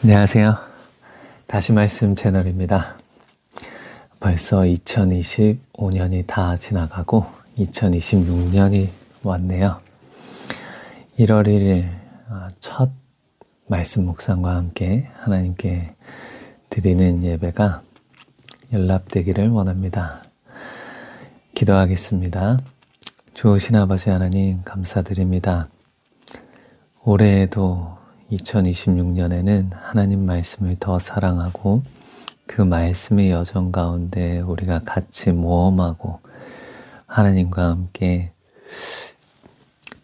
안녕하세요. 다시 말씀 채널입니다. 벌써 2025년이 다 지나가고 2026년이 왔네요. 1월 1일 첫 말씀 묵상과 함께 하나님께 드리는 예배가 연락되기를 원합니다. 기도하겠습니다. 좋으신 아버지 하나님 감사드립니다. 올해에도 2026년에는 하나님 말씀을 더 사랑하고 그 말씀의 여정 가운데 우리가 같이 모험하고 하나님과 함께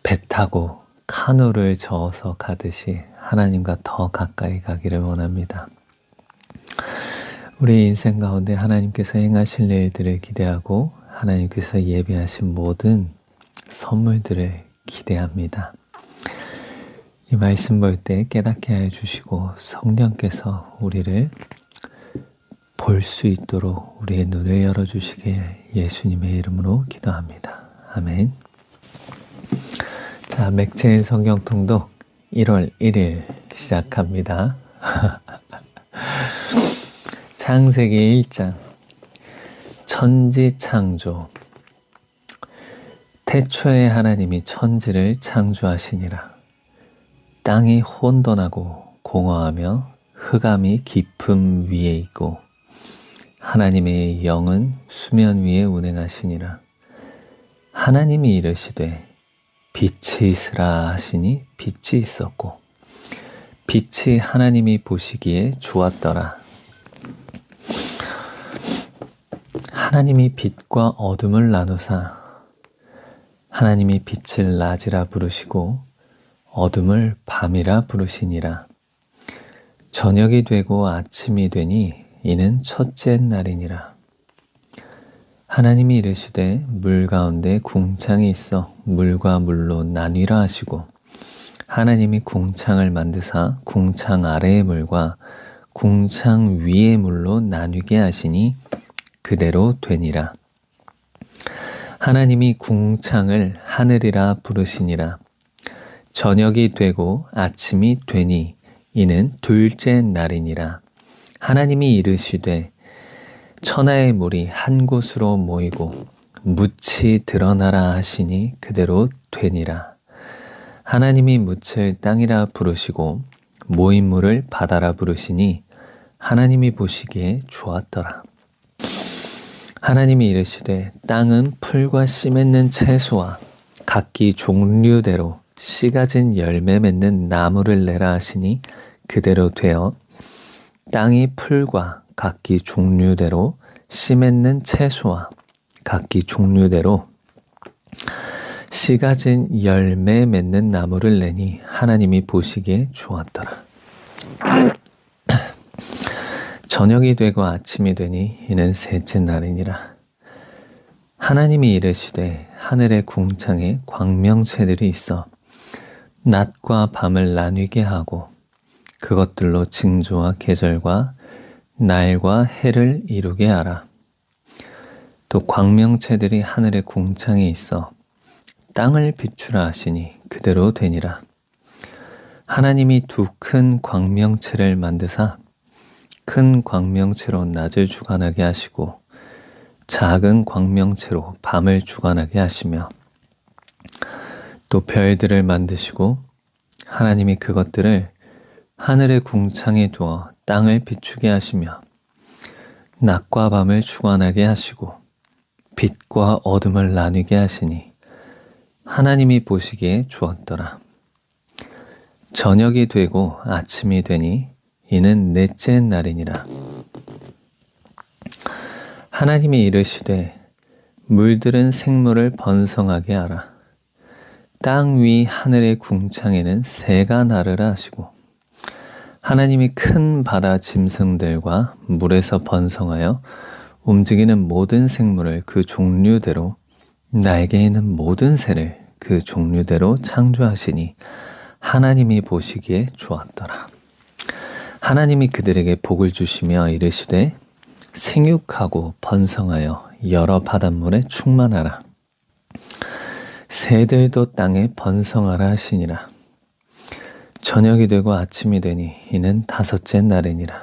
배 타고 카누를 저어서 가듯이 하나님과 더 가까이 가기를 원합니다. 우리 인생 가운데 하나님께서 행하실 일들을 기대하고 하나님께서 예비하신 모든 선물들을 기대합니다. 이 말씀 볼 때 깨닫게 해주시고 성령께서 우리를 볼 수 있도록 우리의 눈을 열어주시길 예수님의 이름으로 기도합니다. 아멘. 자, 맥체인 성경통독 1월 1일 시작합니다. 창세기 1장 천지창조. 태초에 하나님이 천지를 창조하시니라. 땅이 혼돈하고 공허하며 흑암이 깊음 위에 있고 하나님의 영은 수면 위에 운행하시니라. 하나님이 이르시되 빛이 있으라 하시니 빛이 있었고 빛이 하나님이 보시기에 좋았더라. 하나님이 빛과 어둠을 나누사 하나님이 빛을 낮이라 부르시고 어둠을 밤이라 부르시니라. 저녁이 되고 아침이 되니 이는 첫째 날이니라. 하나님이 이르시되 물 가운데 궁창이 있어 물과 물로 나뉘라 하시고 하나님이 궁창을 만드사 궁창 아래의 물과 궁창 위의 물로 나뉘게 하시니 그대로 되니라. 하나님이 궁창을 하늘이라 부르시니라. 저녁이 되고 아침이 되니 이는 둘째 날이니라. 하나님이 이르시되 천하의 물이 한 곳으로 모이고 묻이 드러나라 하시니 그대로 되니라. 하나님이 묻을 땅이라 부르시고 모인 물을 바다라 부르시니 하나님이 보시기에 좋았더라. 하나님이 이르시되 땅은 풀과 씨 맺는 채소와 각기 종류대로 씨 가진 열매 맺는 나무를 내라 하시니 그대로 되어 땅이 풀과 각기 종류대로 씨 맺는 채소와 각기 종류대로 씨 가진 열매 맺는 나무를 내니 하나님이 보시기에 좋았더라. 저녁이 되고 아침이 되니 이는 셋째 날이니라. 하나님이 이르시되 하늘의 궁창에 광명체들이 있어 낮과 밤을 나뉘게 하고 그것들로 징조와 계절과 날과 해를 이루게 하라. 또 광명체들이 하늘의 궁창에 있어 땅을 비추라 하시니 그대로 되니라. 하나님이 두 큰 광명체를 만드사 큰 광명체로 낮을 주관하게 하시고 작은 광명체로 밤을 주관하게 하시며 또 별들을 만드시고 하나님이 그것들을 하늘의 궁창에 두어 땅을 비추게 하시며 낮과 밤을 주관하게 하시고 빛과 어둠을 나뉘게 하시니 하나님이 보시기에 좋았더라. 저녁이 되고 아침이 되니 이는 넷째 날이니라. 하나님이 이르시되 물들은 생물을 번성하게 하라. 땅 위 하늘의 궁창에는 새가 나르라 하시고 하나님이 큰 바다 짐승들과 물에서 번성하여 움직이는 모든 생물을 그 종류대로 날개 있는 모든 새를 그 종류대로 창조하시니 하나님이 보시기에 좋았더라. 하나님이 그들에게 복을 주시며 이르시되 생육하고 번성하여 여러 바닷물에 충만하라. 새들도 땅에 번성하라 하시니라. 저녁이 되고 아침이 되니 이는 다섯째 날이니라.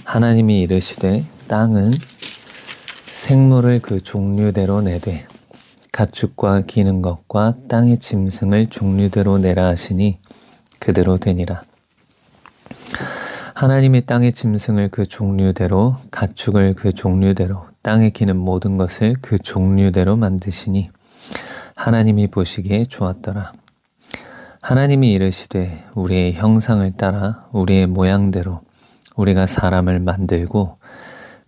하나님이 이르시되 땅은 생물을 그 종류대로 내되 가축과 기는 것과 땅의 짐승을 종류대로 내라 하시니 그대로 되니라. 하나님이 땅의 짐승을 그 종류대로, 가축을 그 종류대로, 땅에 기는 모든 것을 그 종류대로 만드시니 하나님이 보시기에 좋았더라. 하나님이 이르시되 우리의 형상을 따라 우리의 모양대로 우리가 사람을 만들고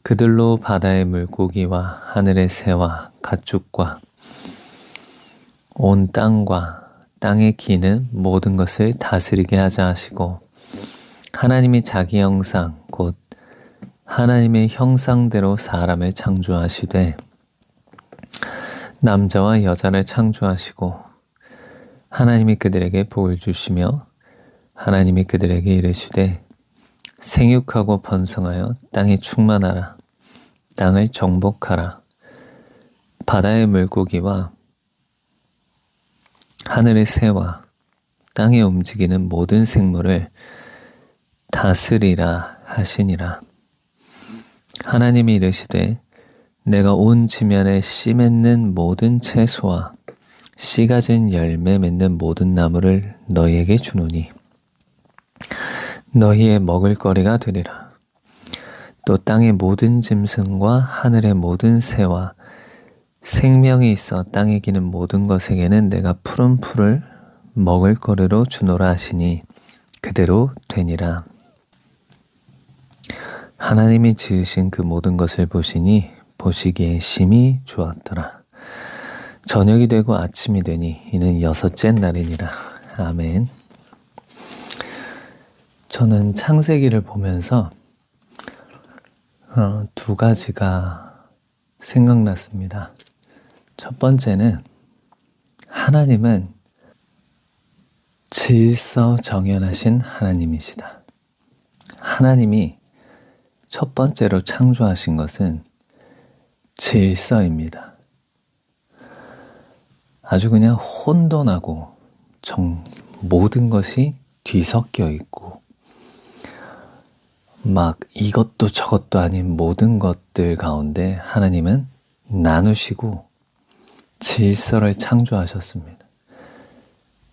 그들로 바다의 물고기와 하늘의 새와 가축과 온 땅과 땅에 기는 모든 것을 다스리게 하자 하시고 하나님이 자기 형상 곧 하나님의 형상대로 사람을 창조하시되 남자와 여자를 창조하시고 하나님이 그들에게 복을 주시며 하나님이 그들에게 이르시되 생육하고 번성하여 땅에 충만하라. 땅을 정복하라. 바다의 물고기와 하늘의 새와 땅에 움직이는 모든 생물을 다스리라 하시니라. 하나님이 이르시되 내가 온 지면에 씨 맺는 모든 채소와 씨 가진 열매 맺는 모든 나무를 너희에게 주노니 너희의 먹을거리가 되리라. 또 땅의 모든 짐승과 하늘의 모든 새와 생명이 있어 땅에 기는 모든 것에게는 내가 푸른 풀을 먹을거리로 주노라 하시니 그대로 되니라. 하나님이 지으신 그 모든 것을 보시니 보시기에 심히 좋았더라. 저녁이 되고 아침이 되니 이는 여섯째 날이니라. 아멘. 저는 창세기를 보면서 두 가지가 생각났습니다. 첫 번째는 하나님은 질서정연하신 하나님이시다. 하나님이 첫 번째로 창조하신 것은 질서입니다. 아주 그냥 혼돈하고 모든 것이 뒤섞여 있고 막 이것도 저것도 아닌 모든 것들 가운데 하나님은 나누시고 질서를 창조하셨습니다.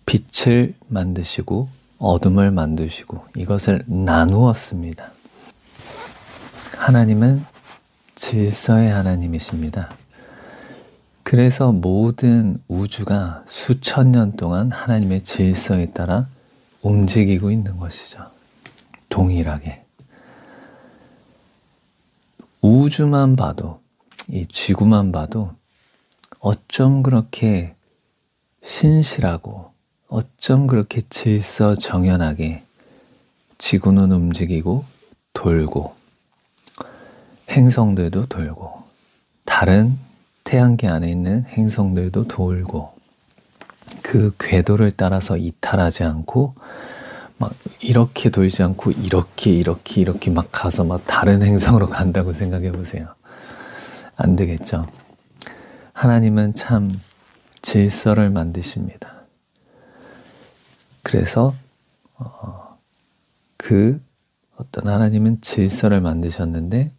빛을 만드시고 어둠을 만드시고 이것을 나누었습니다. 하나님은 질서의 하나님이십니다. 그래서 모든 우주가 수천 년 동안 하나님의 질서에 따라 움직이고 있는 것이죠. 동일하게. 우주만 봐도, 이 지구만 봐도 어쩜 그렇게 신실하고 어쩜 그렇게 질서정연하게 지구는 움직이고 돌고 행성들도 돌고 다른 태양계 안에 있는 행성들도 돌고 그 궤도를 따라서 이탈하지 않고 막 이렇게 돌지 않고 이렇게 막 가서 막 다른 행성으로 간다고 생각해 보세요. 안 되겠죠. 하나님은 참 질서를 만드십니다. 그래서 그 어떤 하나님은 질서를 만드셨는데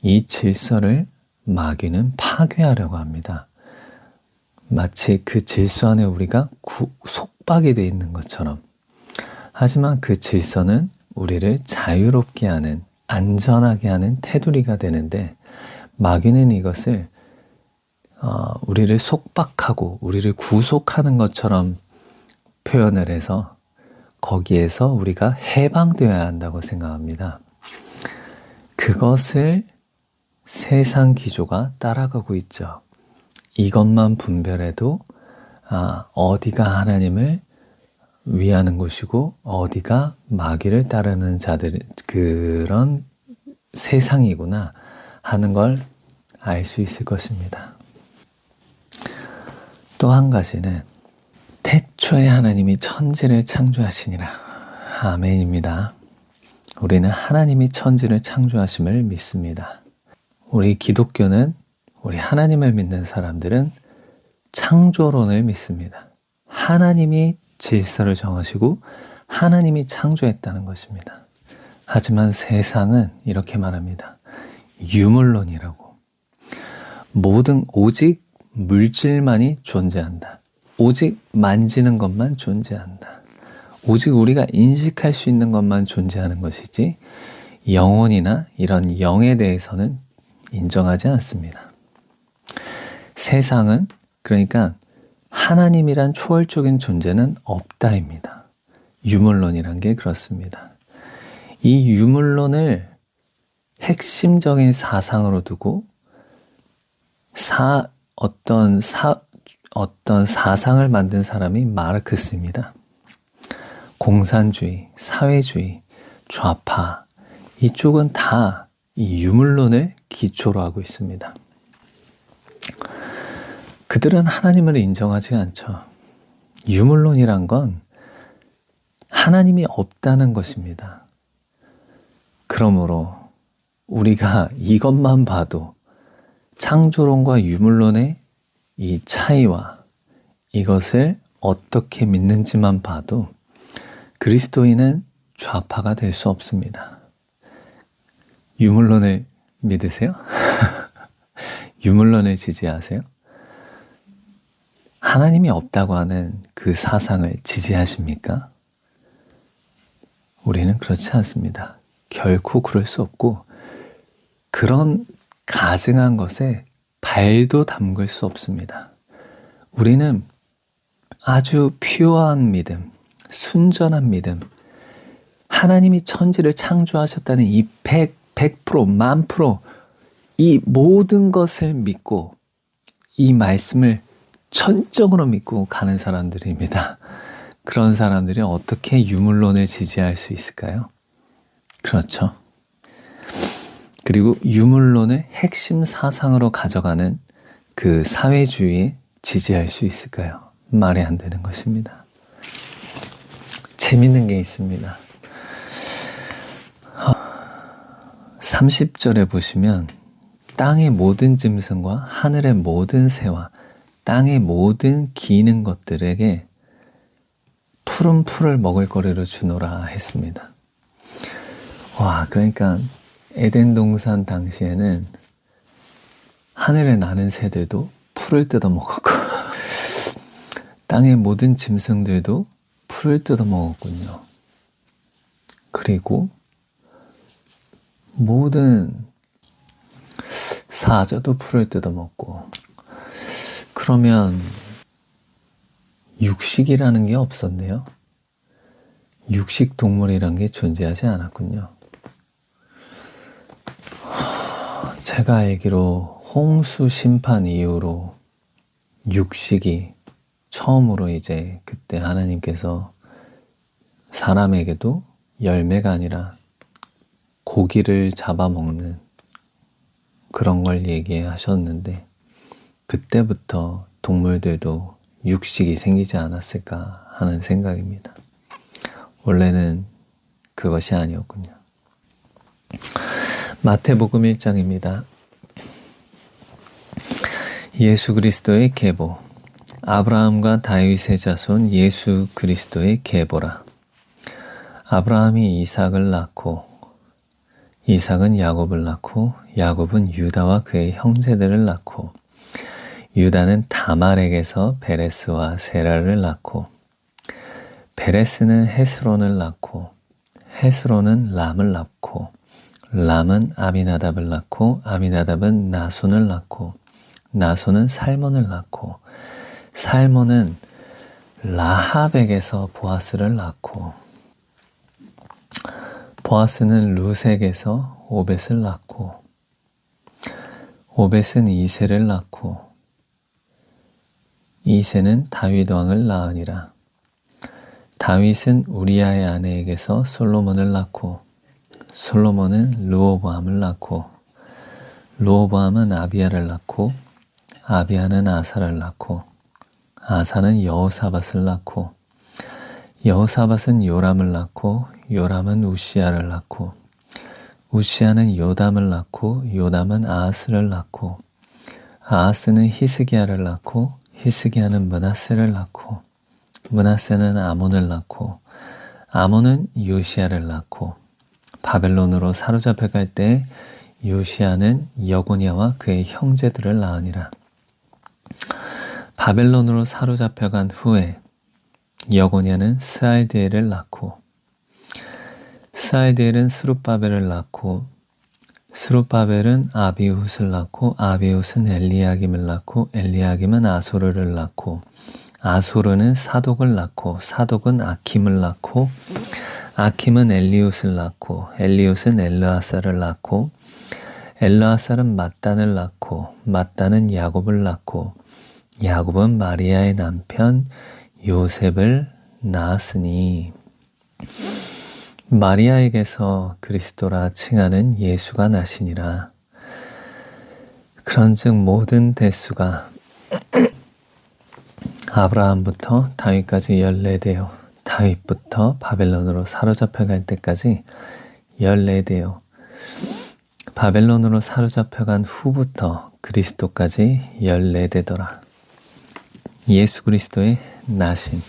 이 질서를 마귀는 파괴하려고 합니다. 마치 그 질서 안에 우리가 속박이 되어 있는 것처럼. 하지만 그 질서는 우리를 자유롭게 하는, 안전하게 하는 테두리가 되는데 마귀는 이것을 우리를 속박하고 우리를 구속하는 것처럼 표현을 해서 거기에서 우리가 해방되어야 한다고 생각합니다. 그것을 세상 기조가 따라가고 있죠. 이것만 분별해도 어디가 하나님을 위하는 곳이고 어디가 마귀를 따르는 자들 그런 세상이구나 하는 걸 알 수 있을 것입니다. 또 한 가지는 태초에 하나님이 천지를 창조하시니라. 아멘입니다. 우리는 하나님이 천지를 창조하심을 믿습니다. 우리 기독교는 우리 하나님을 믿는 사람들은 창조론을 믿습니다. 하나님이 질서를 정하시고 하나님이 창조했다는 것입니다. 하지만 세상은 이렇게 말합니다. 유물론이라고. 오직 물질만이 존재한다. 오직 만지는 것만 존재한다. 오직 우리가 인식할 수 있는 것만 존재하는 것이지 영혼이나 이런 영에 대해서는 인정하지 않습니다. 세상은 그러니까 하나님이란 초월적인 존재는 없다입니다. 유물론이란 게 그렇습니다. 이 유물론을 핵심적인 사상으로 두고 어떤 사상을 만든 사람이 마르크스입니다. 공산주의, 사회주의, 좌파 이쪽은 다 이 유물론을 기초로 하고 있습니다. 그들은 하나님을 인정하지 않죠. 유물론이란 건 하나님이 없다는 것입니다. 그러므로 우리가 이것만 봐도 창조론과 유물론의 이 차이와 이것을 어떻게 믿는지만 봐도 그리스도인은 좌파가 될 수 없습니다. 유물론을 믿으세요? 유물론을 지지하세요? 하나님이 없다고 하는 그 사상을 지지하십니까? 우리는 그렇지 않습니다. 결코 그럴 수 없고 그런 가증한 것에 발도 담글 수 없습니다. 우리는 아주 퓨어한 믿음, 순전한 믿음, 하나님이 천지를 창조하셨다는 이 100%, 10,000%, 이 모든 것을 믿고 이 말씀을 천적으로 믿고 가는 사람들입니다. 그런 사람들이 어떻게 유물론을 지지할 수 있을까요? 그렇죠. 그리고 유물론을 핵심 사상으로 가져가는 그 사회주의에 지지할 수 있을까요? 말이 안 되는 것입니다. 재밌는 게 있습니다. 30절에 보시면 땅의 모든 짐승과 하늘의 모든 새와 땅의 모든 기는 것들에게 푸른 풀을 먹을 거리로 주노라 했습니다. 와, 그러니까 에덴 동산 당시에는 하늘에 나는 새들도 풀을 뜯어 먹었고 땅의 모든 짐승들도 풀을 뜯어 먹었군요. 그리고 모든 사자도 풀을 뜯어 먹고, 그러면 육식이라는 게 없었네요. 육식 동물이란 게 존재하지 않았군요. 제가 알기로 홍수 심판 이후로 육식이 처음으로 이제 그때 하나님께서 사람에게도 열매가 아니라 고기를 잡아먹는 그런 걸 얘기하셨는데, 그때부터 동물들도 육식이 생기지 않았을까 하는 생각입니다. 원래는 그것이 아니었군요. 마태복음 1장입니다. 예수 그리스도의 계보. 아브라함과 다윗의 자손 예수 그리스도의 계보라. 아브라함이 이삭을 낳고 이삭은 야곱을 낳고 야곱은 유다와 그의 형제들을 낳고 유다는 다말에게서 베레스와 세라를 낳고 베레스는 헤스론을 낳고 헤스론은 람을 낳고 람은 아미나답을 낳고 아미나답은 나손을 낳고 나손은 살몬을 낳고 살몬은 라합에게서 보아스를 낳고 보아스는 루색에서 오벳을 낳고 오벳은 이새를 낳고 이새는 다윗 왕을 낳으니라. 다윗은 우리아의 아내에게서 솔로몬을 낳고 솔로몬은 르호보암을 낳고 르호보암은 아비야를 낳고 아비야는 아사를 낳고 아사는 여호사밧을 낳고 여호사밧은 요람을 낳고 요람은 우시야를 낳고 우시야는 요담을 낳고 요담은 아하스를 낳고 아하스는 히스기야를 낳고 히스기야는 므낫세를 낳고 므낫세는 아몬을 낳고 아몬은 요시야를 낳고 바벨론으로 사로잡혀갈 때 요시야는 여고냐와 그의 형제들을 낳으니라. 바벨론으로 사로잡혀간 후에 여고냐는 스알디엘을 낳고 스알디엘은 스룹바벨을 낳고 스룹바벨은 아비훗을 낳고 아비훗은 엘리야김을 낳고 엘리야김은 아소르를 낳고 아소르는 사독을 낳고 사독은 아킴을 낳고 아킴은 엘리훗을 낳고 엘리훗은 엘르아사를 낳고 엘르아살은 mat단을 낳고 mat단은 야곱을 낳고 야곱은 마리아의 남편 요셉을 낳았으니 마리아에게서 그리스도라 칭하는 예수가 나시니라. 그런즉 모든 대수가 아브라함부터 다윗까지 14대요 다윗부터 바벨론으로 사로잡혀갈 때까지 14대요 바벨론으로 사로잡혀간 후부터 그리스도까지 14대더라. 예수 그리스도의 나심.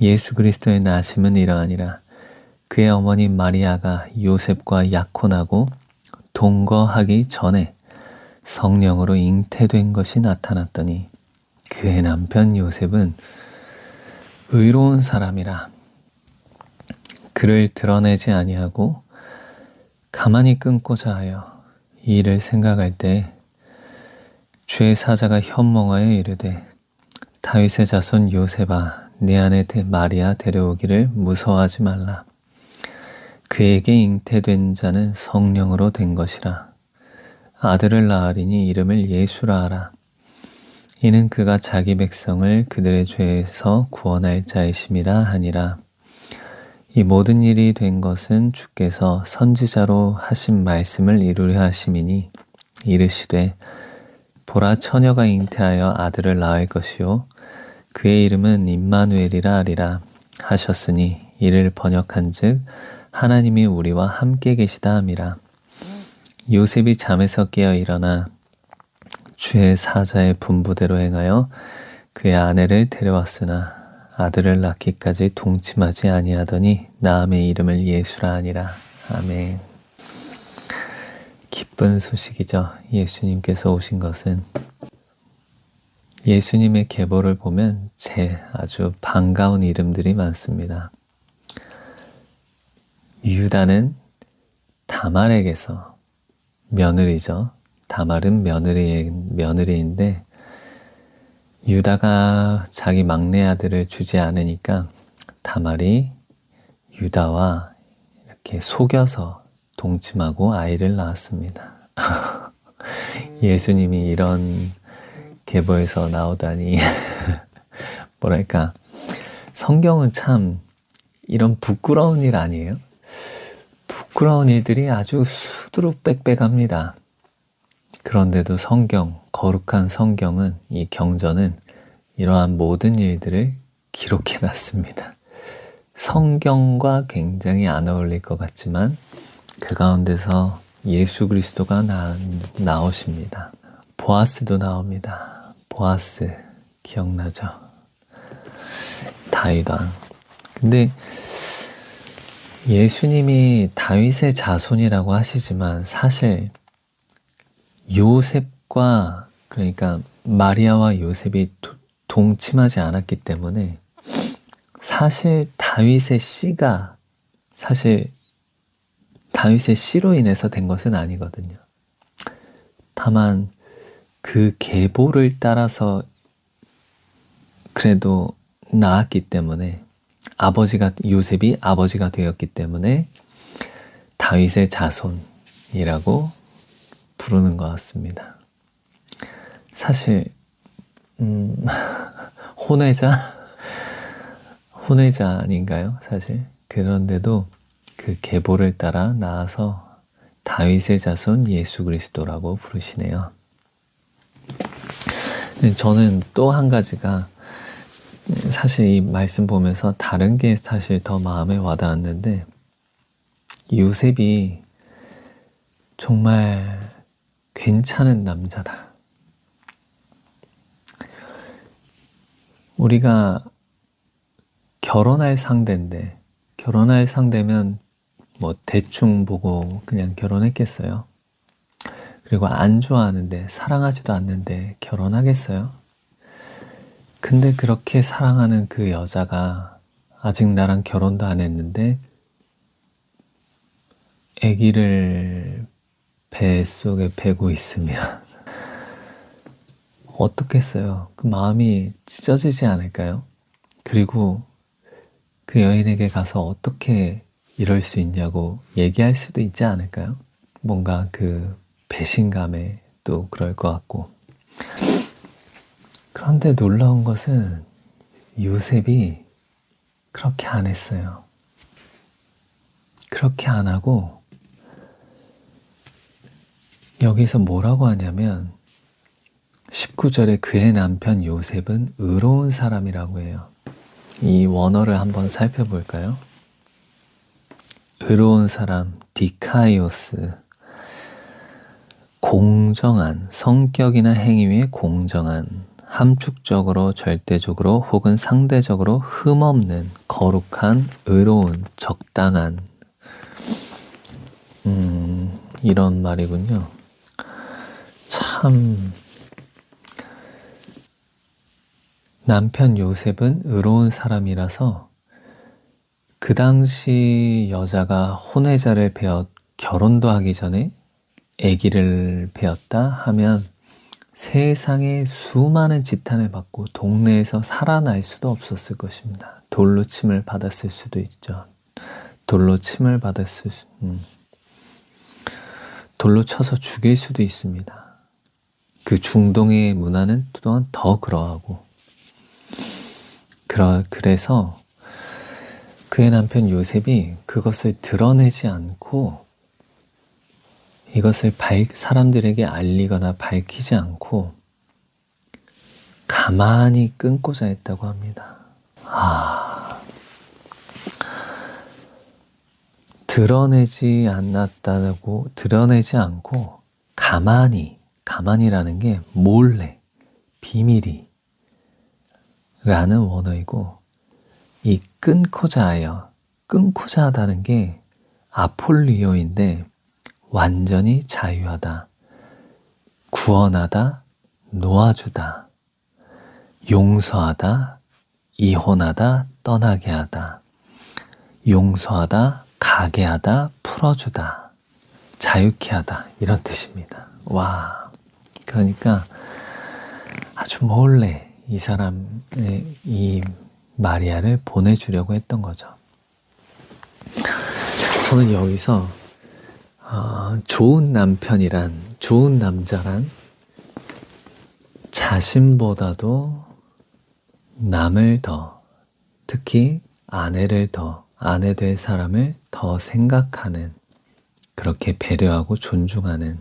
예수 그리스도의 나심은 이러하니라. 그의 어머니 마리아가 요셉과 약혼하고 동거하기 전에 성령으로 잉태된 것이 나타났더니 그의 남편 요셉은 의로운 사람이라 그를 드러내지 아니하고 가만히 끊고자 하여 이 일을 생각할 때 주의 사자가 현몽하여 이르되 다윗의 자손 요셉아 내 아내 마리아 데려오기를 무서워하지 말라. 그에게 잉태된 자는 성령으로 된 것이라. 아들을 낳으리니 이름을 예수라 하라. 이는 그가 자기 백성을 그들의 죄에서 구원할 자이심이라 하니라. 이 모든 일이 된 것은 주께서 선지자로 하신 말씀을 이루려 하심이니 이르시되 보라 처녀가 잉태하여 아들을 낳을 것이요 그의 이름은 임마누엘이라 하리라 하셨으니 이를 번역한즉 하나님이 우리와 함께 계시다 함이라. 요셉이 잠에서 깨어 일어나 주의 사자의 분부대로 행하여 그의 아내를 데려왔으나 아들을 낳기까지 동침하지 아니하더니 나음의 이름을 예수라 하니라. 아멘. 기쁜 소식이죠. 예수님께서 오신 것은. 예수님의 계보를 보면 아주 반가운 이름들이 많습니다. 유다는 다말에게서 며느리죠. 다말은 며느리인데 유다가 자기 막내 아들을 주지 않으니까 다말이 유다와 이렇게 속여서 동침하고 아이를 낳았습니다. 예수님이 이런 계보에서 나오다니 뭐랄까 성경은 참 이런 부끄러운 일 아니에요? 부끄러운 일들이 아주 수두룩빽빽합니다. 그런데도 거룩한 성경은, 이 경전은 이러한 모든 일들을 기록해놨습니다. 성경과 굉장히 안 어울릴 것 같지만 그 가운데서 예수 그리스도가 나오십니다. 보아스도 나옵니다. 보아스 기억나죠? 다윗 왕. 근데 예수님이 다윗의 자손이라고 하시지만 사실 요셉과 그러니까 마리아와 요셉이 동침하지 않았기 때문에 사실 다윗의 씨로 인해서 된 것은 아니거든요. 다만 그 계보를 따라서 그래도 낳았기 때문에 요셉이 아버지가 되었기 때문에 다윗의 자손이라고 부르는 것 같습니다. 사실 혼외자 아닌가요? 사실 그런데도 그 계보를 따라 낳아서 다윗의 자손 예수 그리스도라고 부르시네요. 저는 또 한 가지가 사실 이 말씀 보면서 다른 게 사실 더 마음에 와닿았는데 요셉이 정말 괜찮은 남자다. 우리가 결혼할 상대인데 결혼할 상대면 뭐 대충 보고 그냥 결혼했겠어요? 그리고 안 좋아하는데, 사랑하지도 않는데 결혼하겠어요? 근데 그렇게 사랑하는 그 여자가 아직 나랑 결혼도 안 했는데 아기를 뱃속에 베고 있으면 어떻겠어요? 그 마음이 찢어지지 않을까요? 그리고 그 여인에게 가서 어떻게 이럴 수 있냐고 얘기할 수도 있지 않을까요? 뭔가 그 배신감에 또 그럴 것 같고. 그런데 놀라운 것은 요셉이 그렇게 안 했어요. 그렇게 안 하고 여기서 뭐라고 하냐면 19절에 그의 남편 요셉은 의로운 사람이라고 해요. 이 원어를 한번 살펴볼까요? 의로운 사람, 디카이오스. 공정한, 성격이나 행위 위에 공정한, 함축적으로, 절대적으로 혹은 상대적으로 흠없는, 거룩한, 의로운, 적당한, 이런 말이군요. 참, 남편 요셉은 의로운 사람이라서 그 당시 여자가 혼외자를 베어 결혼도 하기 전에 아기를 베었다 하면 세상에 수많은 지탄을 받고 동네에서 살아날 수도 없었을 것입니다. 돌로 침을 받았을 수도 있죠. 돌로 침을 받았을 수, 돌로 쳐서 죽일 수도 있습니다. 그 중동의 문화는 또한 더 그러하고. 그래서 그의 남편 요셉이 그것을 드러내지 않고 이것을 사람들에게 알리거나 밝히지 않고 가만히 끊고자 했다고 합니다. 드러내지 않고 가만히라는 게 몰래, 비밀이 라는 원어이고, 이 끊고자 하다는 게 아폴리오인데 완전히 자유하다, 구원하다, 놓아주다, 용서하다, 이혼하다, 떠나게 하다, 용서하다, 가게 하다, 풀어주다, 자유케 하다, 이런 뜻입니다. 와, 그러니까 아주 몰래 이 사람의 이 마리아를 보내주려고 했던 거죠. 저는 여기서 좋은 남자란 자신보다도 남을 더, 특히 아내 될 사람을 더 생각하는, 그렇게 배려하고 존중하는,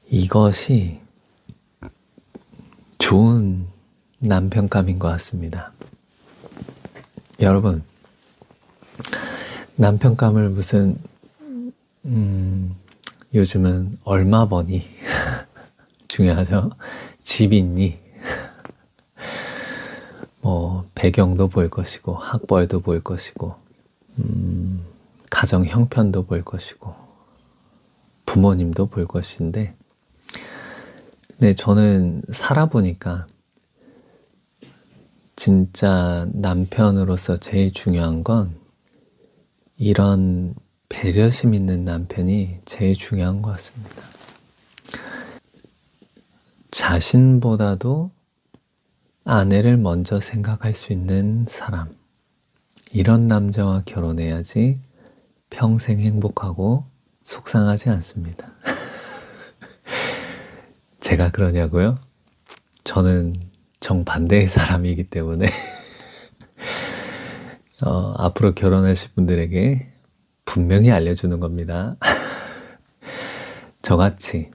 이것이 좋은 남편감인 것 같습니다. 여러분, 남편감을 무슨 요즘은 얼마 버니 중요하죠. 집 있니? 뭐 배경도 볼 것이고, 학벌도 볼 것이고, 가정 형편도 볼 것이고, 부모님도 볼 것인데, 네, 저는 살아보니까 진짜 남편으로서 제일 중요한 건 이런 배려심 있는 남편이 제일 중요한 것 같습니다. 자신보다도 아내를 먼저 생각할 수 있는 사람, 이런 남자와 결혼해야지 평생 행복하고 속상하지 않습니다. 제가 그러냐고요? 저는 정반대의 사람이기 때문에 앞으로 결혼하실 분들에게 분명히 알려주는 겁니다. 저같이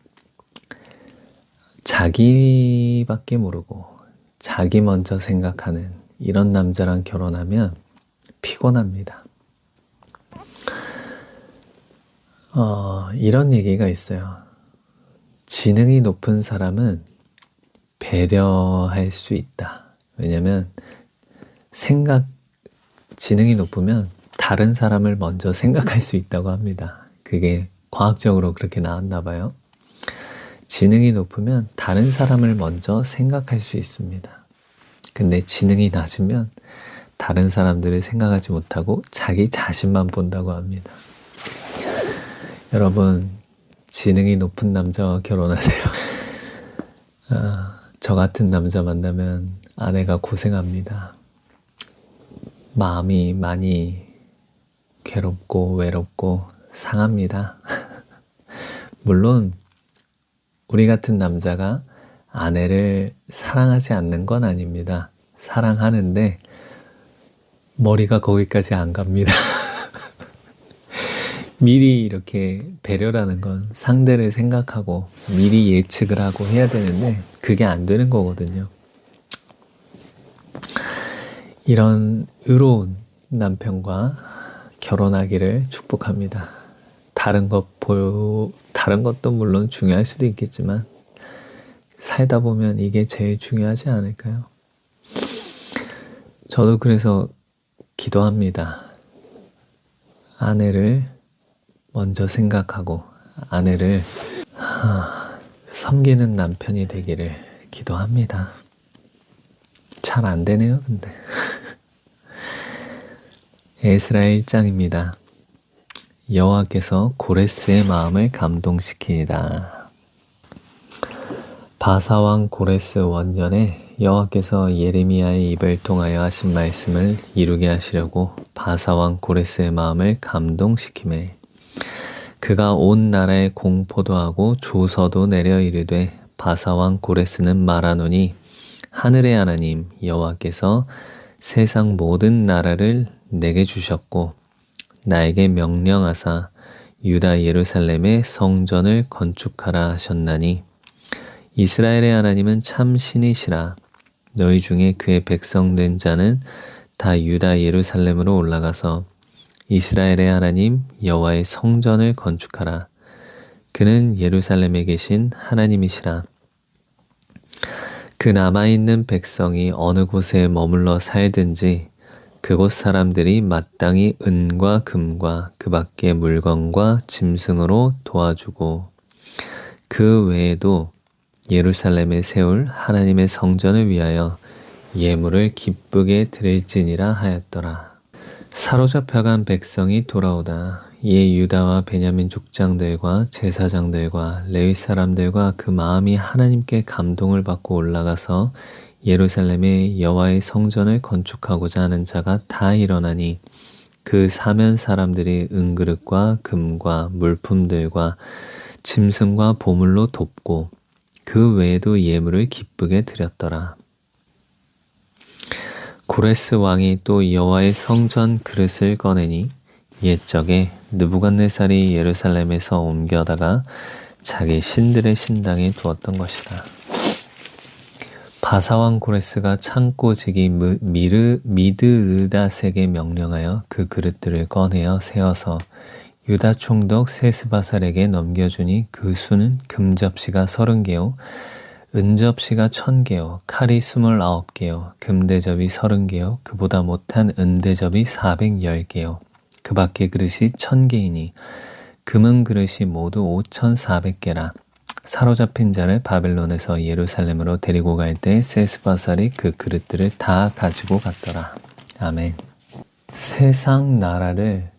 자기밖에 모르고 자기 먼저 생각하는 이런 남자랑 결혼하면 피곤합니다. 이런 얘기가 있어요. 지능이 높은 사람은 배려할 수 있다. 왜냐면 지능이 높으면 다른 사람을 먼저 생각할 수 있다고 합니다. 그게 과학적으로 그렇게 나왔나 봐요. 지능이 높으면 다른 사람을 먼저 생각할 수 있습니다. 근데 지능이 낮으면 다른 사람들을 생각하지 못하고 자기 자신만 본다고 합니다. 여러분, 지능이 높은 남자와 결혼하세요. 저 같은 남자 만나면 아내가 고생합니다. 마음이 많이 괴롭고 외롭고 상합니다. 물론 우리 같은 남자가 아내를 사랑하지 않는 건 아닙니다. 사랑하는데 머리가 거기까지 안 갑니다. 미리 이렇게 배려라는 건 상대를 생각하고 미리 예측을 하고 해야 되는데 그게 안 되는 거거든요. 이런 의로운 남편과 결혼하기를 축복합니다. 다른 것도 물론 중요할 수도 있겠지만 살다 보면 이게 제일 중요하지 않을까요? 저도 그래서 기도합니다. 아내를 먼저 생각하고 아내를 섬기는 남편이 되기를 기도합니다. 잘 안 되네요, 근데. 에스라 1장입니다. 여호와께서 고레스의 마음을 감동시키이다. 바사왕 고레스 원년에 여호와께서 예레미야의 입을 통하여 하신 말씀을 이루게 하시려고 바사왕 고레스의 마음을 감동시키매 그가 온 나라에 공포도 하고 조서도 내려 이르되 바사왕 고레스는 말하노니 하늘의 하나님 여호와께서 세상 모든 나라를 내게 주셨고 나에게 명령하사 유다 예루살렘의 성전을 건축하라 하셨나니 이스라엘의 하나님은 참 신이시라. 너희 중에 그의 백성된 자는 다 유다 예루살렘으로 올라가서 이스라엘의 하나님 여호와의 성전을 건축하라. 그는 예루살렘에 계신 하나님이시라. 그 남아있는 백성이 어느 곳에 머물러 살든지 그곳 사람들이 마땅히 은과 금과 그 밖의 물건과 짐승으로 도와주고 그 외에도 예루살렘에 세울 하나님의 성전을 위하여 예물을 기쁘게 드릴지니라 하였더라. 사로잡혀간 백성이 돌아오다 이에 유다와 베냐민 족장들과 제사장들과 레위 사람들과 그 마음이 하나님께 감동을 받고 올라가서 예루살렘에 여호와의 성전을 건축하고자 하는 자가 다 일어나니 그 사면 사람들이 은그릇과 금과 물품들과 짐승과 보물로 돕고 그 외에도 예물을 기쁘게 드렸더라. 고레스 왕이 또 여호와의 성전 그릇을 꺼내니 옛적에 느부갓네살이 예루살렘에서 옮겨다가 자기 신들의 신당에 두었던 것이다. 바사왕 고레스가 창고지기 미드으닷에게 명령하여 그 그릇들을 꺼내어 세워서 유다 총독 세스바살에게 넘겨주니 그 수는 금접시가 30개요 은접시가 1000개요 칼이 29개요 금대접이 30개요 그보다 못한 은대접이 410개요 그 밖의 그릇이 1000개이니 금은 그릇이 모두 5400개라. 사로잡힌 자를 바벨론에서 예루살렘으로 데리고 갈 때 세스바살이 그 그릇들을 다 가지고 갔더라. 아멘. 세상 나라를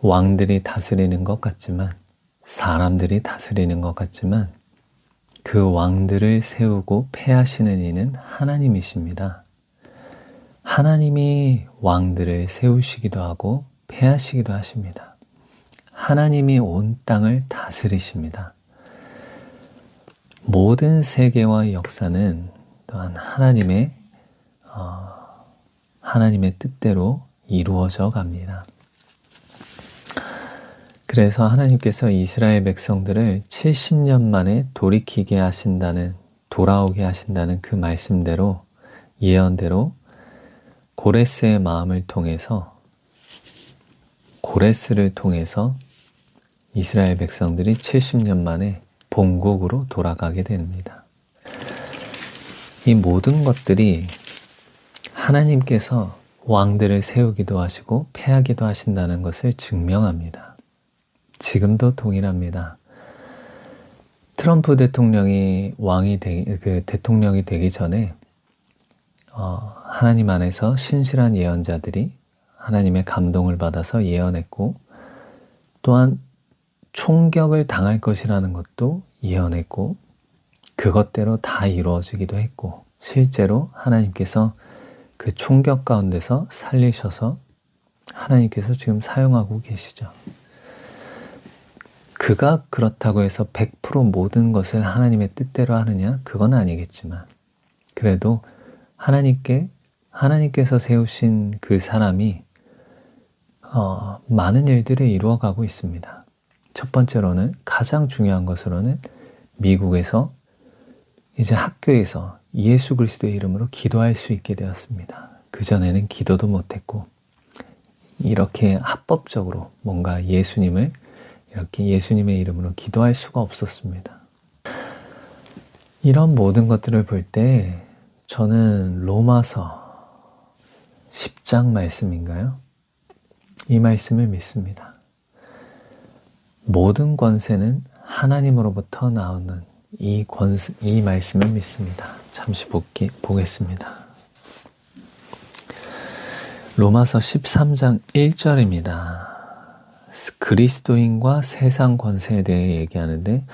왕들이 다스리는 것 같지만 사람들이 다스리는 것 같지만 그 왕들을 세우고 패하시는 이는 하나님이십니다. 하나님이 왕들을 세우시기도 하고 패하시기도 하십니다. 하나님이 온 땅을 다스리십니다. 모든 세계와 역사는 또한 하나님의 뜻대로 이루어져 갑니다. 그래서 하나님께서 이스라엘 백성들을 70년 만에 돌아오게 하신다는 그 말씀대로, 예언대로 고레스의 마음을 통해서, 고레스를 통해서 이스라엘 백성들이 70년 만에 본국으로 돌아가게 됩니다. 이 모든 것들이 하나님께서 왕들을 세우기도 하시고 패하기도 하신다는 것을 증명합니다. 지금도 동일합니다. 트럼프 대통령이 대통령이 되기 전에 하나님 안에서 신실한 예언자들이 하나님의 감동을 받아서 예언했고, 또한 총격을 당할 것이라는 것도 예언했고, 그것대로 다 이루어지기도 했고, 실제로 하나님께서 그 총격 가운데서 살리셔서 하나님께서 지금 사용하고 계시죠. 그가 그렇다고 해서 100% 모든 것을 하나님의 뜻대로 하느냐? 그건 아니겠지만, 그래도 하나님께서 세우신 그 사람이 많은 일들을 이루어가고 있습니다. 첫 번째로는, 가장 중요한 것으로는 미국에서 이제 학교에서 예수 그리스도의 이름으로 기도할 수 있게 되었습니다. 그전에는 기도도 못했고, 이렇게 합법적으로 뭔가 이렇게 예수님의 이름으로 기도할 수가 없었습니다. 이런 모든 것들을 볼 때 저는 로마서 10장 말씀인가요? 이 말씀을 믿습니다. 모든 권세는 하나님으로부터 나오는 이 말씀을 믿습니다. 잠시 보겠습니다. 로마서 13장 1절입니다. 그리스도인과 세상 권세에 대해 얘기하는데,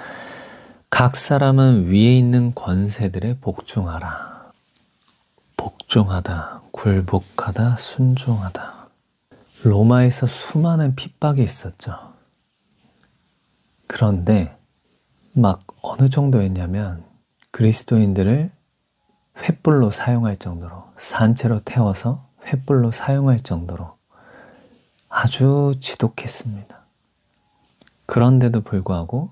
각 사람은 위에 있는 권세들에 복종하라. 복종하다, 굴복하다, 순종하다. 로마에서 수많은 핍박이 있었죠. 그런데 막 어느 정도였냐면, 그리스도인들을 횃불로 사용할 정도로, 산채로 태워서 횃불로 사용할 정도로 아주 지독했습니다. 그런데도 불구하고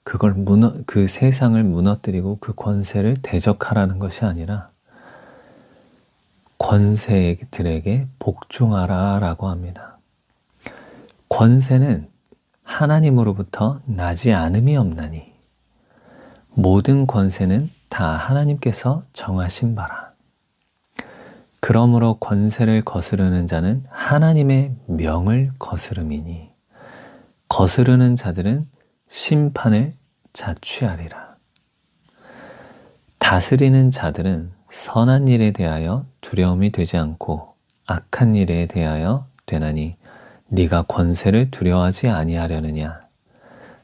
그 세상을 무너뜨리고 그 권세를 대적하라는 것이 아니라 권세들에게 복종하라 라고 합니다. 권세는 하나님으로부터 나지 않음이 없나니 모든 권세는 다 하나님께서 정하신 바라. 그러므로 권세를 거스르는 자는 하나님의 명을 거스름이니 거스르는 자들은 심판을 자취하리라. 다스리는 자들은 선한 일에 대하여 두려움이 되지 않고 악한 일에 대하여 되나니 네가 권세를 두려워하지 아니하려느냐.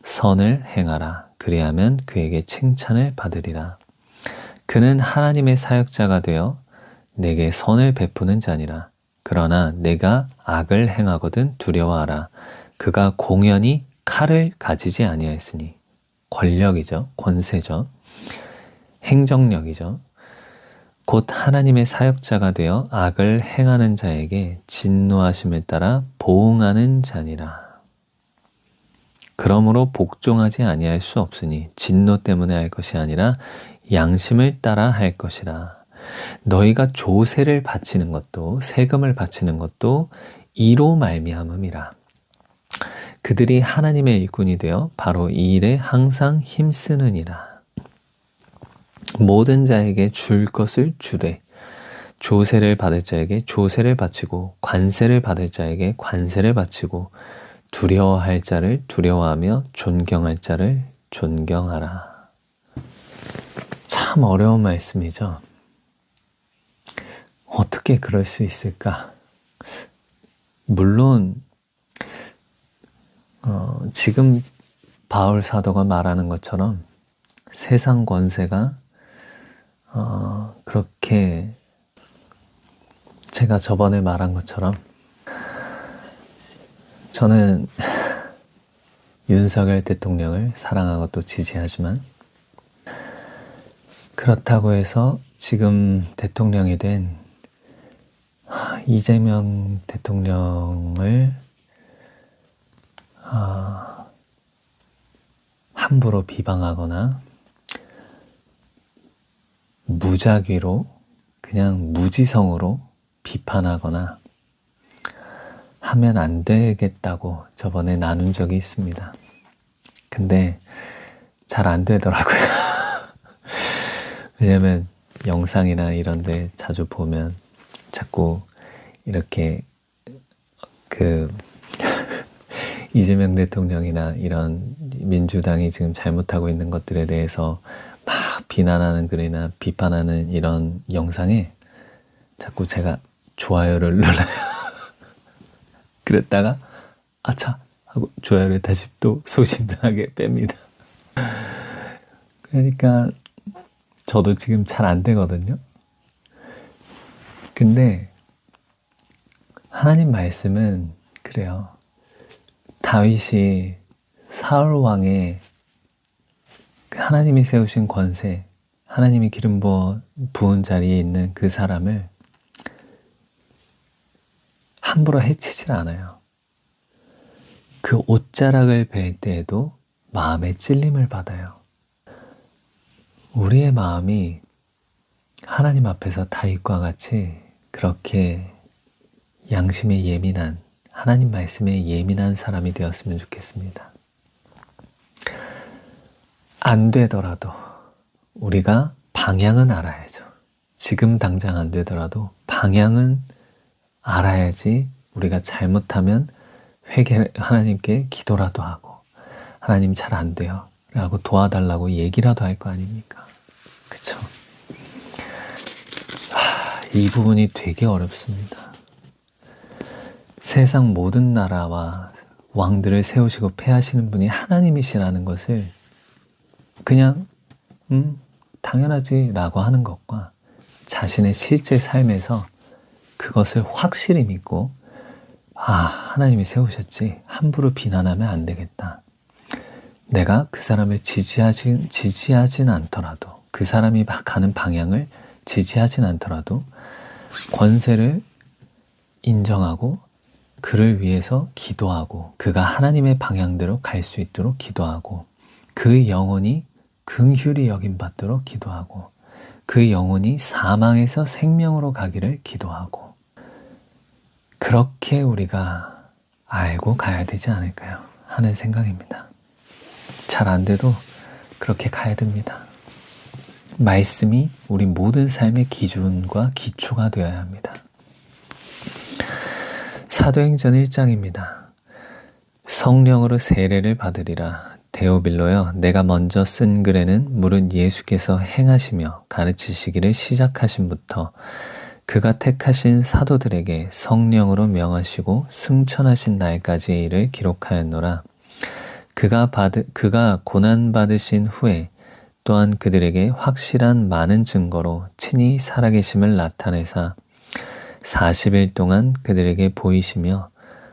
선을 행하라. 그리하면 그에게 칭찬을 받으리라. 그는 하나님의 사역자가 되어 내게 선을 베푸는 자니라. 그러나 내가 악을 행하거든 두려워하라. 그가 공연히 칼을 가지지 아니하였으니. 권력이죠. 권세죠. 행정력이죠. 곧 하나님의 사역자가 되어 악을 행하는 자에게 진노하심을 따라 보응하는 자니라. 그러므로 복종하지 아니할 수 없으니 진노 때문에 할 것이 아니라 양심을 따라 할 것이라. 너희가 조세를 바치는 것도 세금을 바치는 것도 이로 말미암음이라. 그들이 하나님의 일꾼이 되어 바로 이 일에 항상 힘쓰느니라. 모든 자에게 줄 것을 주되 조세를 받을 자에게 조세를 바치고 관세를 받을 자에게 관세를 바치고 두려워할 자를 두려워하며 존경할 자를 존경하라. 참 어려운 말씀이죠. 어떻게 그럴 수 있을까? 물론 지금 바울 사도가 말하는 것처럼 세상 권세가 그렇게 제가 저번에 말한 것처럼 저는 윤석열 대통령을 사랑하고 또 지지하지만 그렇다고 해서 지금 대통령이 된 이재명 대통령을 함부로 비방하거나 무작위로 그냥 무지성으로 비판하거나 하면 안 되겠다고 저번에 나눈 적이 있습니다. 근데 잘 안 되더라고요. 왜냐면 영상이나 이런 데 자주 보면 자꾸 이렇게 이재명 대통령이나 이런 민주당이 지금 잘못하고 있는 것들에 대해서 막 비난하는 글이나 비판하는 이런 영상에 자꾸 제가 좋아요를 눌러요. 그랬다가 아차 하고 좋아요를 다시 또 소심하게 뺍니다. 그러니까 저도 지금 잘 안 되거든요. 근데 하나님 말씀은 그래요. 다윗이 사울 왕의 하나님이 세우신 권세, 하나님이 기름 부은 자리에 있는 그 사람을 함부로 해치질 않아요. 그 옷자락을 벨 때에도 마음의 찔림을 받아요. 우리의 마음이 하나님 앞에서 다윗과 같이 그렇게 양심에 예민한, 하나님 말씀에 예민한 사람이 되었으면 좋겠습니다. 안 되더라도 우리가 방향은 알아야죠. 지금 당장 안 되더라도 방향은 알아야지 우리가 잘못하면 하나님께 기도라도 하고 하나님 잘 안 돼요 라고 도와달라고 얘기라도 할 거 아닙니까? 그쵸? 이 부분이 되게 어렵습니다. 세상 모든 나라와 왕들을 세우시고 패하시는 분이 하나님이시라는 것을 그냥 당연하지 라고 하는 것과 자신의 실제 삶에서 그것을 확실히 믿고 하나님이 세우셨지 함부로 비난하면 안 되겠다. 내가 그 사람을 지지하진 않더라도 그 사람이 막 가는 방향을 지지하진 않더라도 권세를 인정하고 그를 위해서 기도하고 그가 하나님의 방향대로 갈 수 있도록 기도하고 그 영혼이 긍휼히 여김받도록 기도하고 그 영혼이 사망에서 생명으로 가기를 기도하고 그렇게 우리가 알고 가야 되지 않을까요? 하는 생각입니다. 잘 안 돼도 그렇게 가야 됩니다. 말씀이 우리 모든 삶의 기준과 기초가 되어야 합니다. 사도행전 1장입니다. 성령으로 세례를 받으리라. 데오빌로여, 내가 먼저 쓴 글에는 물은 예수께서 행하시며 가르치시기를 시작하심부터 그가 택하신 사도들에게 성령으로 명하시고 승천하신 날까지의 일을 기록하였노라. 그가 고난받으신 후에 또한 그들에게 확실한 많은 증거로 친히 살아계심을 나타내사 40일 동안 그들에게 보이시며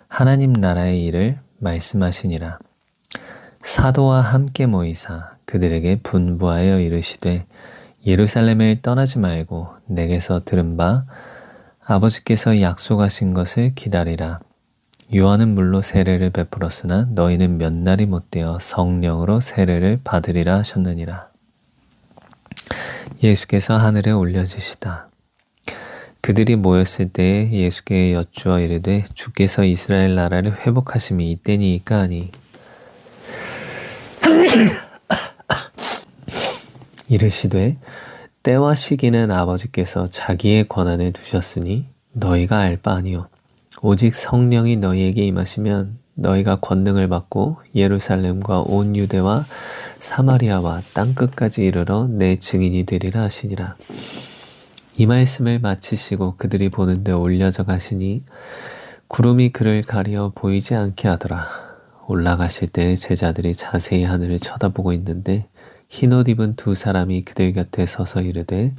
하나님 나라의 일을 말씀하시니라. 사도와 함께 모이사 그들에게 분부하여 이르시되 예루살렘을 떠나지 말고 내게서 들은 바 아버지께서 약속하신 것을 기다리라. 요한은 물로 세례를 베풀었으나 너희는 몇 날이 못되어 성령으로 세례를 받으리라 하셨느니라. 예수께서 하늘에 올려지시다. 그들이 모였을 때에 예수께 여쭈어 이르되 주께서 이스라엘 나라를 회복하심이 이때니이까 하니 이르시되 때와 시기는 아버지께서 자기의 권한에 두셨으니 너희가 알 바 아니요 오직 성령이 너희에게 임하시면 너희가 권능을 받고 예루살렘과 온 유대와 사마리아와 땅끝까지 이르러 내 증인이 되리라 하시니라. 이 말씀을 마치시고 그들이 보는 데 올려져 가시니 구름이 그를 가리어 보이지 않게 하더라. 올라가실 때 제자들이 자세히 하늘을 쳐다보고 있는데 흰옷 입은 두 사람이 그들 곁에 서서 이르되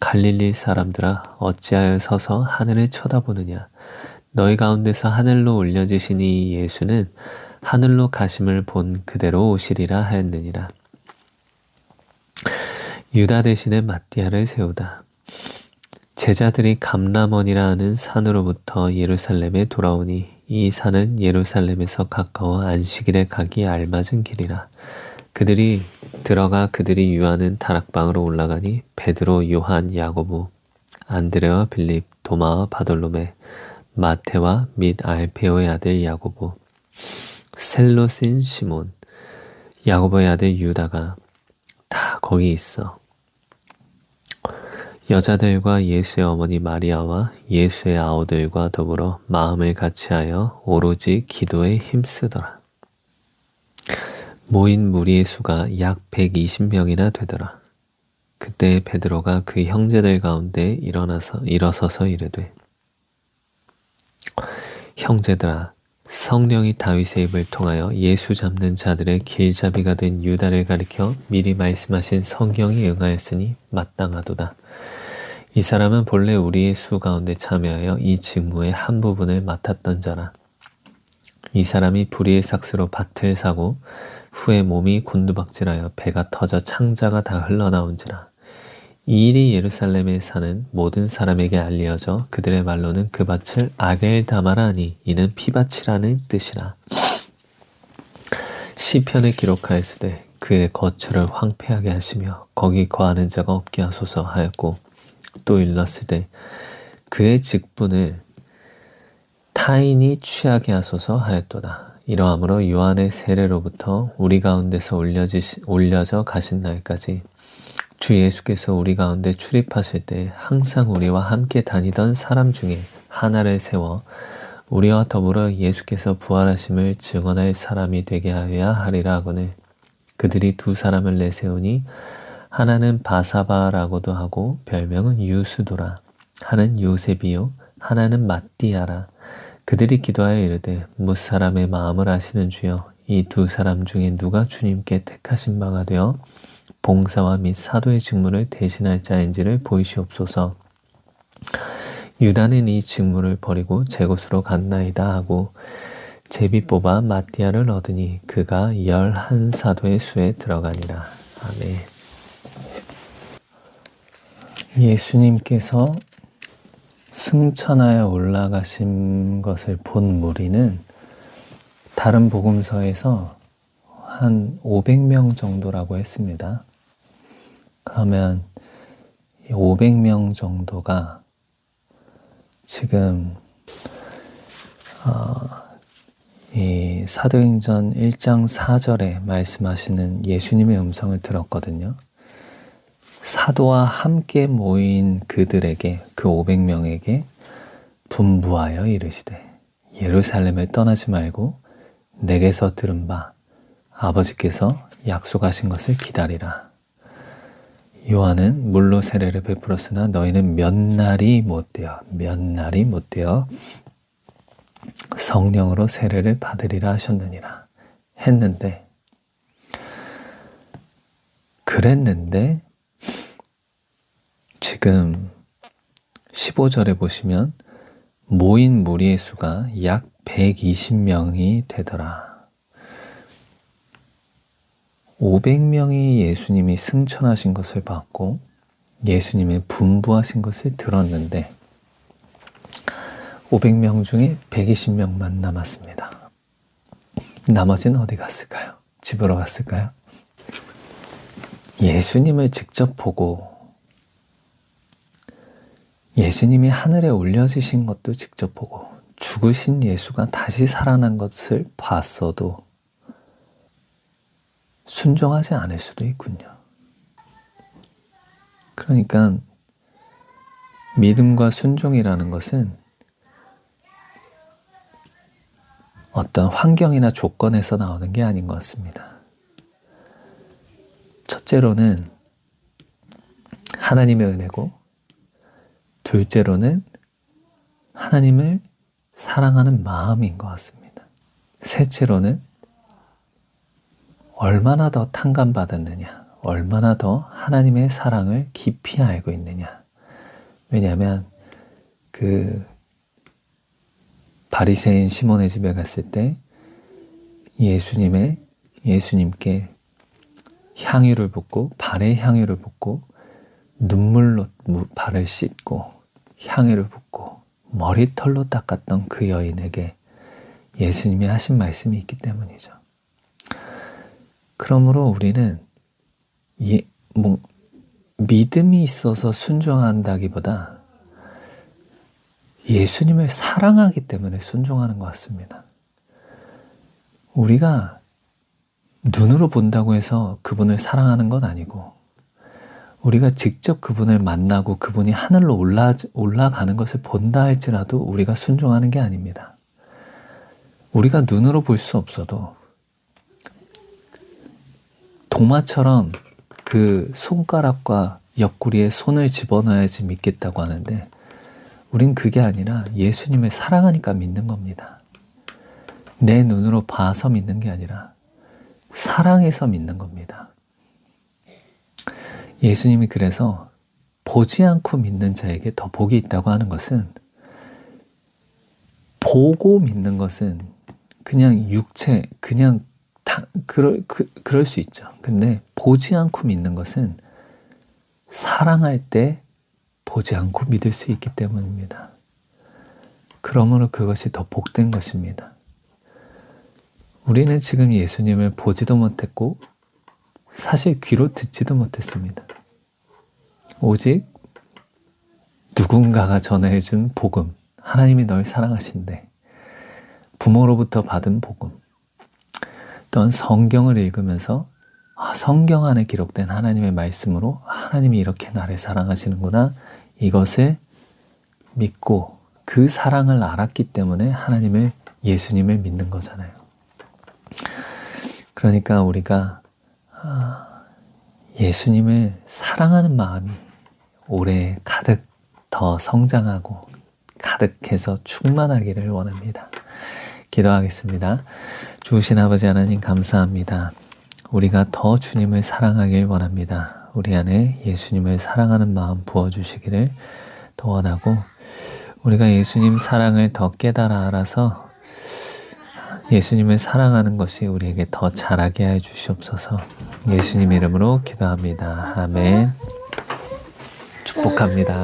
갈릴리 사람들아 어찌하여 서서 하늘을 쳐다보느냐. 너희 가운데서 하늘로 올려지시니 예수는 하늘로 가심을 본 그대로 오시리라 하였느니라. 유다 대신에 matti아를 세우다. 제자들이 감람원이라 하는 산으로부터 예루살렘에 돌아오니 이 산은 예루살렘에서 가까워 안식일에 가기 알맞은 길이라. 그들이 들어가 그들이 유하는 다락방으로 올라가니 베드로, 요한, 야고보, 안드레와 빌립, 도마와 바돌로메, 마테와 및 알페오의 아들 야고보, 셀로신 시몬, 야고보의 아들 유다가 다 거기 있어. 여자들과 예수의 어머니 마리아와 예수의 아우들과 더불어 마음을 같이하여 오로지 기도에 힘쓰더라. 모인 무리의 수가 약 120명이나 되더라. 그때 베드로가 그 형제들 가운데 일어서서 이르되, 형제들아, 성령이 다윗의 입을 통하여 예수 잡는 자들의 길잡이가 된 유다를 가리켜 미리 말씀하신 성경이 응하였으니 마땅하도다. 이 사람은 본래 우리의 수 가운데 참여하여 이 직무의 한 부분을 맡았던 자라. 이 사람이 불의의 삭스로 밭을 사고 후에 몸이 곤두박질하여 배가 터져 창자가 다 흘러나온지라. 이 일이 예루살렘에 사는 모든 사람에게 알려져 그들의 말로는 그 밭을 아겔다마라 하니 이는 피밭이라는 뜻이라. 시편에 기록하였으되 그의 거처를 황폐하게 하시며 거기 거하는 자가 없게 하소서 하였고, 또 일렀으되 그의 직분을 타인이 취하게 하소서 하였도다. 이러함으로 요한의 세례로부터 우리 가운데서 올려져 가신 날까지 주 예수께서 우리 가운데 출입하실 때 항상 우리와 함께 다니던 사람 중에 하나를 세워 우리와 더불어 예수께서 부활하심을 증언할 사람이 되게 하여야 하리라 하거늘, 그들이 두 사람을 내세우니 하나는 바사바라고도 하고 별명은 유수도라. 하나는 요셉이요 하나는 matti아라. 그들이 기도하여 이르되, 무사람의 마음을 아시는 주여, 이 두 사람 중에 누가 주님께 택하신 바가 되어 봉사와 및 사도의 직무를 대신할 자인지를 보이시옵소서. 유다는 이 직무를 버리고 제 곳으로 갔나이다 하고 제비 뽑아 matti아를 얻으니 그가 11사도의 수에 들어가니라. 아멘. 예수님께서 승천하여 올라가신 것을 본 무리는 다른 복음서에서 한 500명 정도라고 했습니다. 그러면 500명 정도가 지금 이 사도행전 1장 4절에 말씀하시는 예수님의 음성을 들었거든요. 사도와 함께 모인 그들에게, 그 500명에게 분부하여 이르시되, 예루살렘을 떠나지 말고 내게서 들은 바 아버지께서 약속하신 것을 기다리라. 요한은 물로 세례를 베풀었으나 너희는 몇 날이 못되어 성령으로 세례를 받으리라 하셨느니라. 그랬는데 지금 15절에 보시면 모인 무리의 수가 약 120명이 되더라. 500명이 예수님이 승천하신 것을 봤고 예수님의 분부하신 것을 들었는데 500명 중에 120명만 남았습니다. 나머지는 어디 갔을까요? 집으로 갔을까요? 예수님을 직접 보고 예수님이 하늘에 올려지신 것도 직접 보고 죽으신 예수가 다시 살아난 것을 봤어도 순종하지 않을 수도 있군요. 그러니까 믿음과 순종이라는 것은 어떤 환경이나 조건에서 나오는 게 아닌 것 같습니다. 첫째로는 하나님의 은혜고, 둘째로는 하나님을 사랑하는 마음인 것 같습니다. 셋째로는 얼마나 더 탕감받았느냐, 얼마나 더 하나님의 사랑을 깊이 알고 있느냐. 왜냐하면 그 바리새인 시몬의 집에 갔을 때 예수님께 향유를 붓고, 발에 향유를 붓고, 눈물로 발을 씻고 향유를 붓고 머리털로 닦았던 그 여인에게 예수님이 하신 말씀이 있기 때문이죠. 그러므로 우리는 믿음이 있어서 순종한다기보다 예수님을 사랑하기 때문에 순종하는 것 같습니다. 우리가 눈으로 본다고 해서 그분을 사랑하는 건 아니고, 우리가 직접 그분을 만나고 그분이 하늘로 올라가는 것을 본다 할지라도 우리가 순종하는 게 아닙니다. 우리가 눈으로 볼 수 없어도 도마처럼 그 손가락과 옆구리에 손을 집어넣어야지 믿겠다고 하는데 우린 그게 아니라 예수님을 사랑하니까 믿는 겁니다. 내 눈으로 봐서 믿는 게 아니라 사랑해서 믿는 겁니다. 예수님이 그래서 보지 않고 믿는 자에게 더 복이 있다고 하는 것은 보고 믿는 것은 그냥 육체, 그냥 그럴 수 있죠. 근데 보지 않고 믿는 것은 사랑할 때 보지 않고 믿을 수 있기 때문입니다. 그러므로 그것이 더 복된 것입니다. 우리는 지금 예수님을 보지도 못했고 사실 귀로 듣지도 못했습니다. 오직 누군가가 전해준 복음, 하나님이 널 사랑하신대, 부모로부터 받은 복음, 또한 성경을 읽으면서 성경 안에 기록된 하나님의 말씀으로 하나님이 이렇게 나를 사랑하시는구나, 이것을 믿고 그 사랑을 알았기 때문에 예수님을 믿는 거잖아요. 그러니까 우리가 예수님을 사랑하는 마음이 올해 가득 더 성장하고 가득해서 충만하기를 원합니다. 기도하겠습니다. 좋으신 아버지 하나님 감사합니다. 우리가 더 주님을 사랑하길 원합니다. 우리 안에 예수님을 사랑하는 마음 부어주시기를 더 원하고 우리가 예수님 사랑을 더 깨달아 알아서 예수님을 사랑하는 것이 우리에게 더 자라게 해 주시옵소서. 예수님 이름으로 기도합니다. 아멘. 축복합니다.